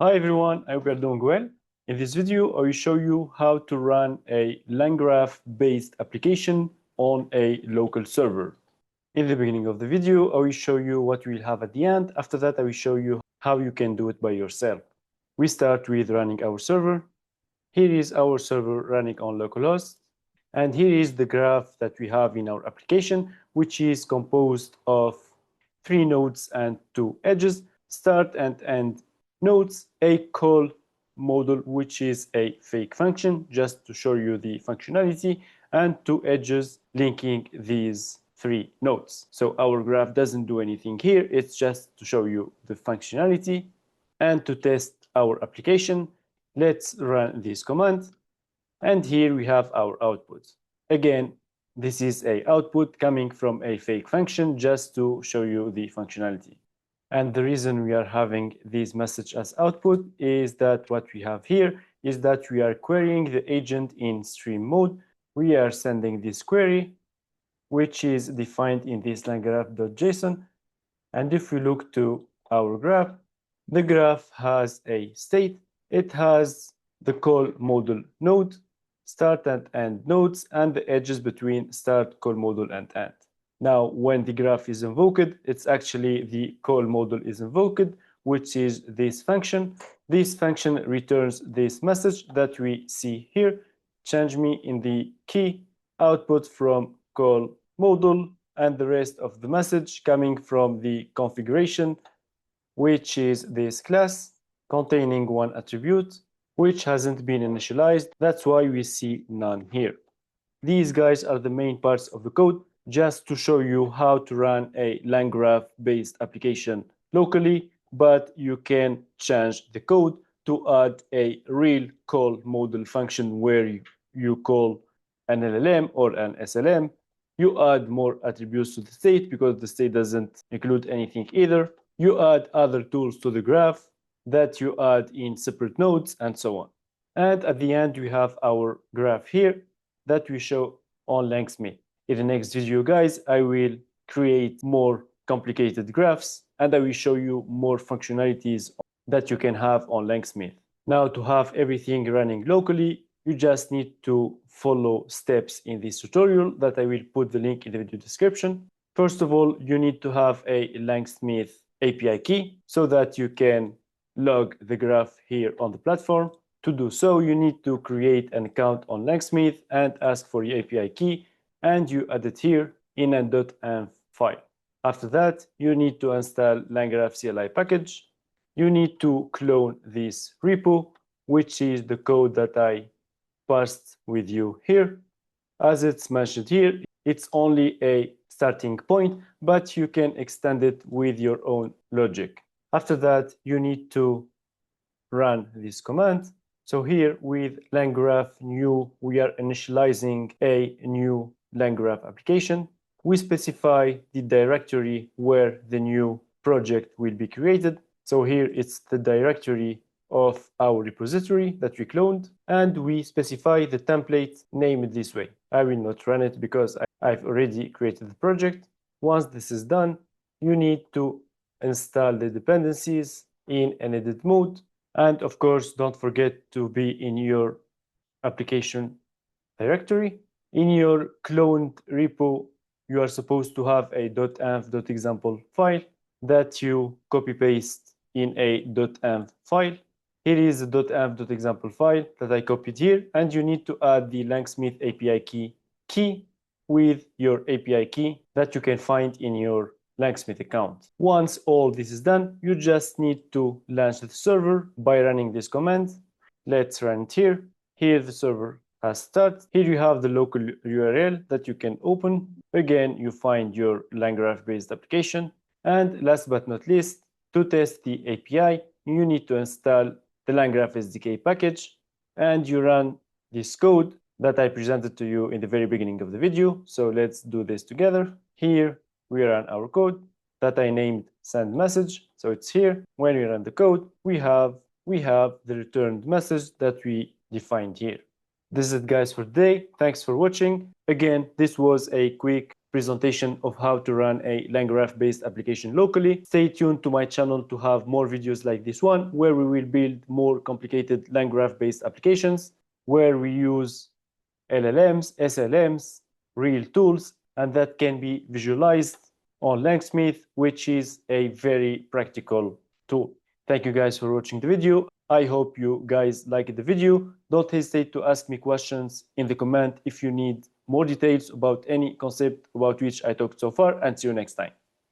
Hi everyone, I hope you're doing well. In this video, I will show you how to run a langgraph based application on a local server. In the beginning of the video, I will show you what we'll have at the end. After that, I will show you how you can do it by yourself. We start with running our server. Here is our server running on localhost. And here is the graph that we have in our application, which is composed of 3 nodes and 2 edges, start and end nodes, a call model, which is a fake function, just to show you the functionality, and 2 edges linking these 3 nodes. So our graph doesn't do anything here, it's just to show you the functionality. And to test our application, let's run this command. And here we have our output. Again, this is a output coming from a fake function just to show you the functionality. And the reason we are having this message as output is that what we have here is that we are querying the agent in stream mode. We are sending this query, which is defined in this langgraph.json. And if we look to our graph, the graph has a state. It has the call module node, start and end nodes, and the edges between start, call module, and end. Now, when the graph is invoked, it's actually the call module is invoked, which is this function. This function returns this message that we see here. Change me in the key output from call module, and the rest of the message coming from the configuration, which is this class containing one attribute, which hasn't been initialized. That's why we see none here. These guys are the main parts of the code, just to show you how to run a langgraph based application locally, but you can change the code to add a real call module function where you call an LLM or an SLM. You add more attributes to the state because the state doesn't include anything either. You add other tools to the graph that you add in separate nodes and so on. And at the end, we have our graph here that we show on Langsmith. In the next video, guys, I will create more complicated graphs and I will show you more functionalities that you can have on Langsmith. Now, to have everything running locally, you just need to follow steps in this tutorial that I will put the link in the video description. First of all, you need to have a Langsmith API key so that you can log the graph here on the platform. To do so, you need to create an account on Langsmith and ask for your API key, and you add it here in a .env file. After that, you need to install langgraph CLI package. You need to clone this repo, which is the code that I passed with you here. As it's mentioned here, it's only a starting point, but you can extend it with your own logic. After that, you need to run this command. So here with langgraph new, we are initializing a new langgraph application. We specify the directory where the new project will be created. So here it's the directory of our repository that we cloned, and we specify the template named this way. I will not run it because I've already created the project. Once this is done, you need to install the dependencies in an edit mode. And of course, don't forget to be in your application directory. In your cloned repo, you are supposed to have a .env.example file that you copy paste in a .env file. Here is the .env.example file that I copied here, and you need to add the Langsmith API key with your API key that you can find in your Langsmith account. Once all this is done, you just need to launch the server by running this command. Let's run it here. Here the server has started. Here you have the local URL that you can open. Again, you find your langgraph based application. And last but not least, to test the API, you need to install the langgraph SDK package, and you run this code that I presented to you in the very beginning of the video. So let's do this together. Here we run our code that I named send message. So it's here. When we run the code, we have the returned message that we defined here. This is it, guys, for today. Thanks for watching. Again, this was a quick presentation of how to run a langgraph based application locally. Stay tuned to my channel to have more videos like this one, where we will build more complicated langgraph based applications, where we use LLMs, SLMs, real tools, and that can be visualized on Langsmith, which is a very practical tool. Thank you guys for watching the video. I hope you guys liked the video. Don't hesitate to ask me questions in the comment if you need more details about any concept about which I talked so far, and see you next time.